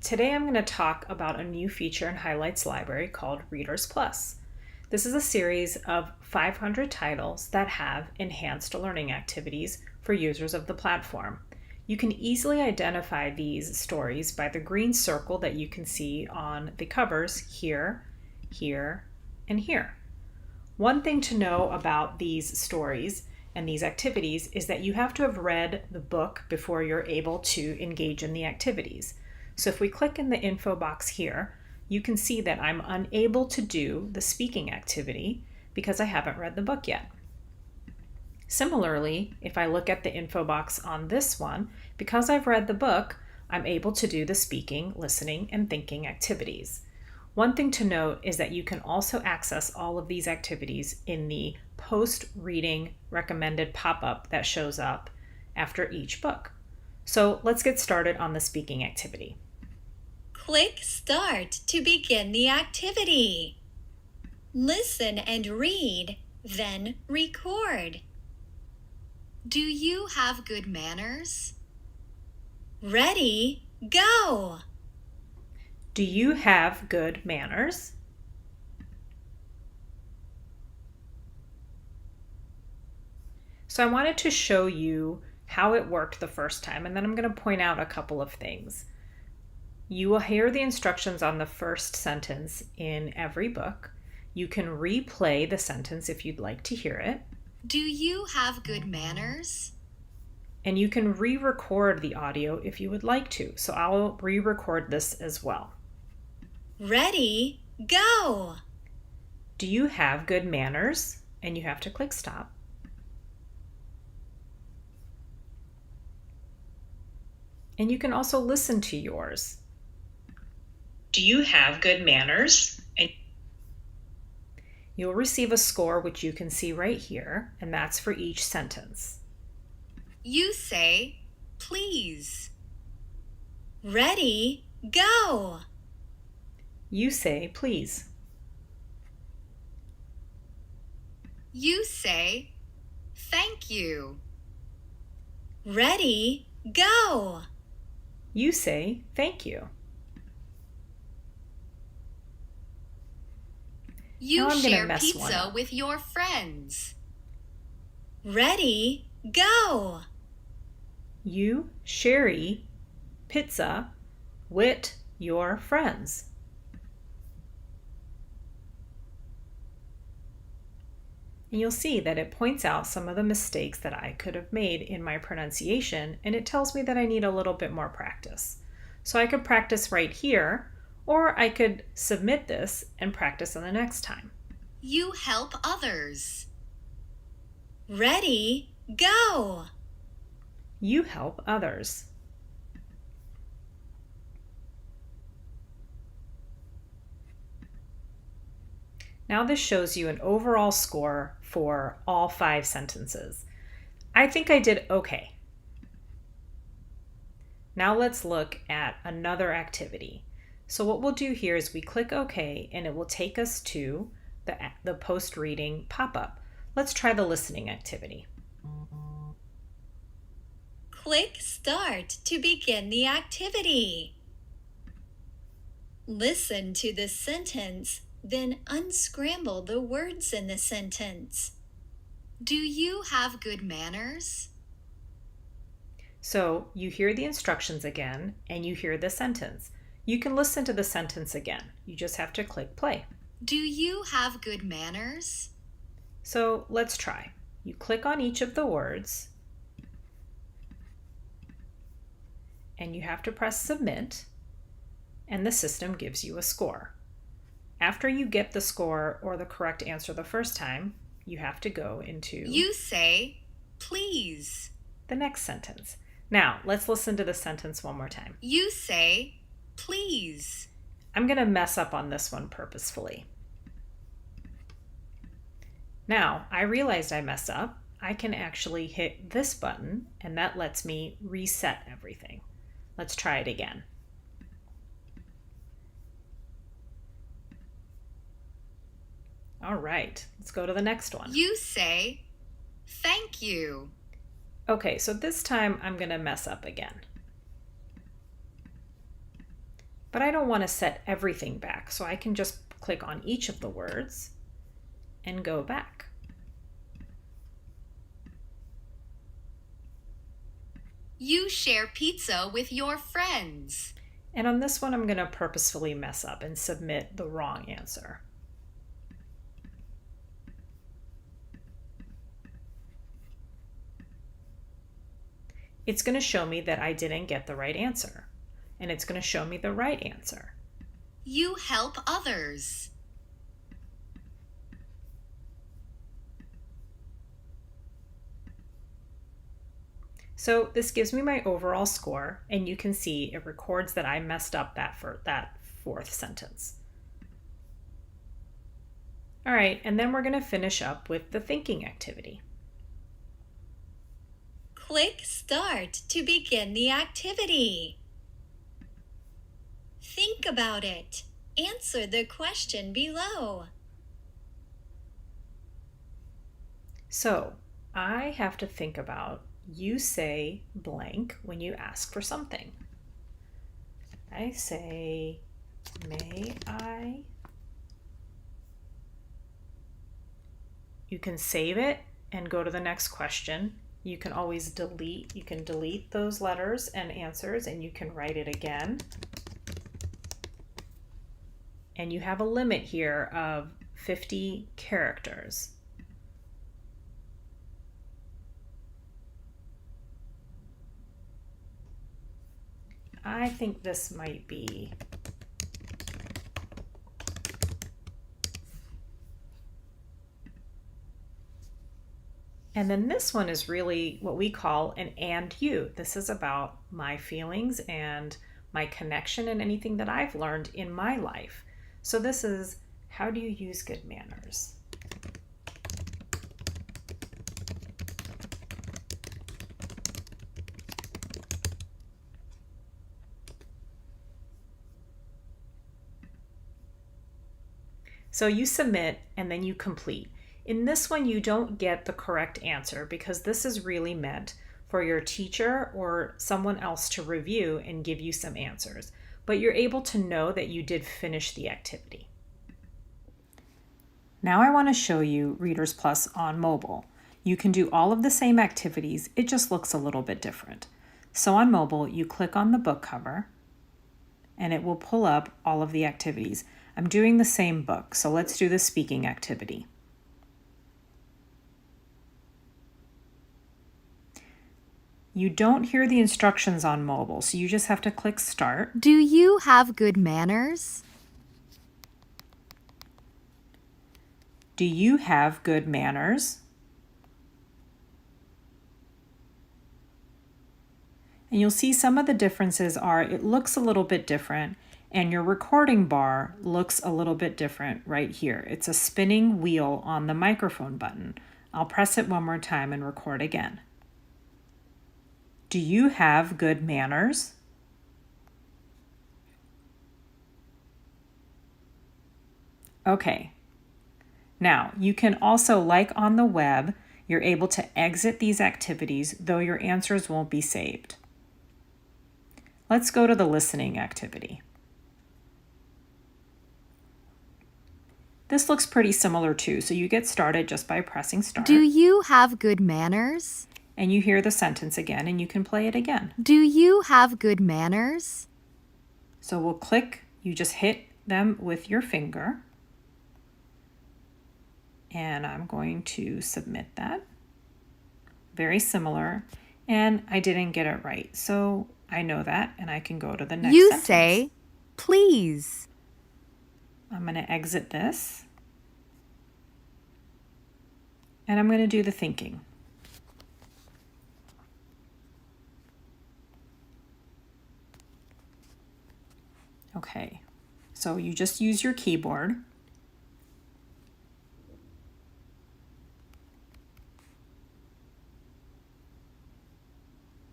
Today I'm going to talk about a new feature in Highlights Library called Readers Plus. This is a series of 500 titles that have enhanced learning activities for users of the platform. You can easily identify these stories by the green circle that you can see on the covers here, here, and here. One thing to know about these stories and these activities is that you have to have read the book before you're able to engage in the activities. So if we click in the info box here, you can see that I'm unable to do the speaking activity because I haven't read the book yet. Similarly, if I look at the info box on this one, because I've read the book, I'm able to do the speaking, listening, and thinking activities. One thing to note is that you can also access all of these activities in the post-reading recommended pop-up that shows up after each book. So let's get started on the speaking activity. Click Start to begin the activity. Listen and read, then record. Do you have good manners? Ready, go! Do you have good manners? So I wanted to show you how it worked the first time, and then I'm going to point out a couple of things. You will hear the instructions on the first sentence in every book. You can replay the sentence if you'd like to hear it. Do you have good manners? And you can re-record the audio if you would like to. So I'll re-record this as well. Ready, go! Do you have good manners? And you have to click stop. And you can also listen to yours. Do you have good manners? And you'll receive a score, which you can see right here, and that's for each sentence. You say, please. Ready, go! You say, please. You say, thank you. Ready, go! You say, thank you. You share pizza with your friends. Ready, go! You share pizza with your friends. And you'll see that it points out some of the mistakes that I could have made in my pronunciation, and it tells me that I need a little bit more practice. So I could practice right here, or I could submit this and practice on the next time. You help others. Ready, go! You help others. Now this shows you an overall score for all 5 sentences. I think I did okay. Now let's look at another activity. So what we'll do here is we click OK, and it will take us to the post-reading pop-up. Let's try the listening activity. Click Start to begin the activity. Listen to the sentence, then unscramble the words in the sentence. Do you have good manners? So you hear the instructions again, and you hear the sentence. You can listen to the sentence again. You just have to click play. Do you have good manners? So let's try. You click on each of the words, and you have to press submit, and the system gives you a score. After you get the score or the correct answer the first time, you have to go into You say, please. the next sentence. Now, let's listen to the sentence one more time. You say, please. I'm going to mess up on this one purposefully. Now, I realized I messed up. I can actually hit this button, and that lets me reset everything. Let's try it again. All right, let's go to the next one. You say, thank you. Okay, so this time I'm going to mess up again. But I don't want to set everything back, so I can just click on each of the words and go back. You share pizza with your friends. And on this one, I'm going to purposefully mess up and submit the wrong answer. It's going to show me that I didn't get the right answer, and it's going to show me the right answer. You help others. So this gives me my overall score, and you can see it records that I messed up that fourth sentence. All right, and then we're going to finish up with the thinking activity. Click Start to begin the activity. Think about it. Answer the question below. So I have to think about, you say blank when you ask for something. I say, may I? You can save it and go to the next question. You can always delete those letters and answers, and you can write it again. And you have a limit here of 50 characters. I think this might be And then this one is really what we call an and you. This is about my feelings and my connection and anything that I've learned in my life. So this is, how do you use good manners? So you submit and then you complete. In this one, you don't get the correct answer because this is really meant for your teacher or someone else to review and give you some answers. But you're able to know that you did finish the activity. Now I want to show you Readers Plus on mobile. You can do all of the same activities, it just looks a little bit different. So on mobile, you click on the book cover and it will pull up all of the activities. I'm doing the same book, so let's do the speaking activity. You don't hear the instructions on mobile, so you just have to click Start. Do you have good manners? Do you have good manners? And you'll see some of the differences are it looks a little bit different, and your recording bar looks a little bit different right here. It's a spinning wheel on the microphone button. I'll press it one more time and record again. Do you have good manners? Okay. Now, you can also, like on the web, you're able to exit these activities, though your answers won't be saved. Let's go to the listening activity. This looks pretty similar too, so you get started just by pressing Start. Do you have good manners? And you hear the sentence again, and you can play it again. Do you have good manners? So we'll click, you just hit them with your finger. And I'm going to submit that. Very similar. And I didn't get it right, so I know that, and I can go to the next You sentence. say, please. I'm going to exit this. And I'm going to do the thinking. Okay, so you just use your keyboard.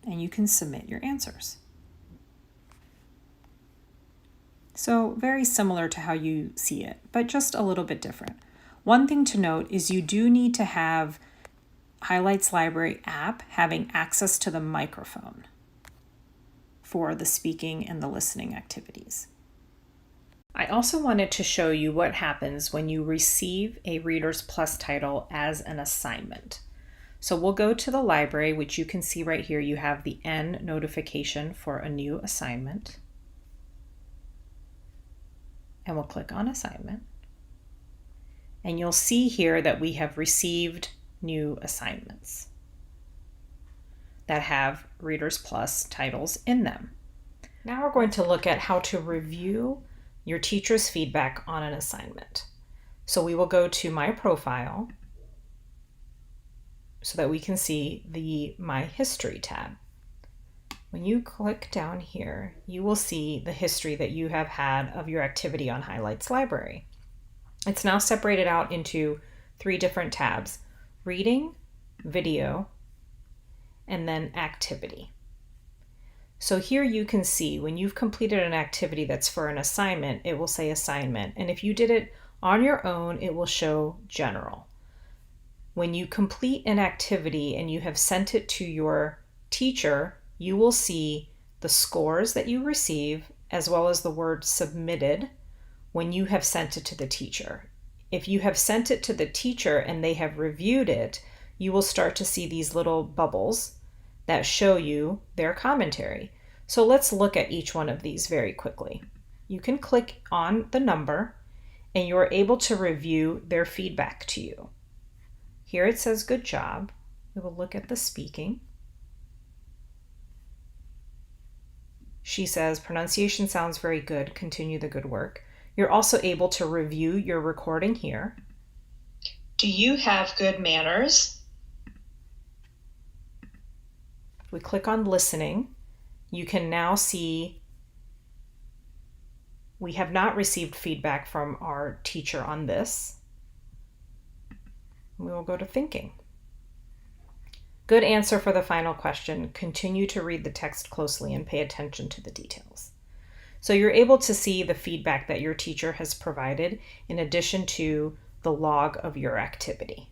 And you can submit your answers. So very similar to how you see it, but just a little bit different. One thing to note is you do need to have Highlights Library app having access to the microphone for the speaking and the listening activities. I also wanted to show you what happens when you receive a Readers Plus title as an assignment. So we'll go to the library, which you can see right here. You have the N notification for a new assignment. And we'll click on assignment. And you'll see here that we have received new assignments that have Readers Plus titles in them. Now we're going to look at how to review your teacher's feedback on an assignment. So we will go to My Profile so that we can see the My History tab. When you click down here, you will see the history that you have had of your activity on Highlights Library. It's now separated out into 3 different tabs: Reading, Video, and then Activity. So here you can see when you've completed an activity that's for an assignment, it will say Assignment. And if you did it on your own, it will show General. When you complete an activity and you have sent it to your teacher, you will see the scores that you receive as well as the word submitted when you have sent it to the teacher. If you have sent it to the teacher and they have reviewed it, you will start to see these little bubbles that show you their commentary. So let's look at each one of these very quickly. You can click on the number and you're able to review their feedback to you. Here it says good job. We will look at the speaking. She says pronunciation sounds very good. Continue the good work. You're also able to review your recording here. Do you have good manners? If we click on listening, you can now see we have not received feedback from our teacher on this. We will go to thinking. Good answer for the final question. Continue to read the text closely and pay attention to the details. So you're able to see the feedback that your teacher has provided in addition to the log of your activity.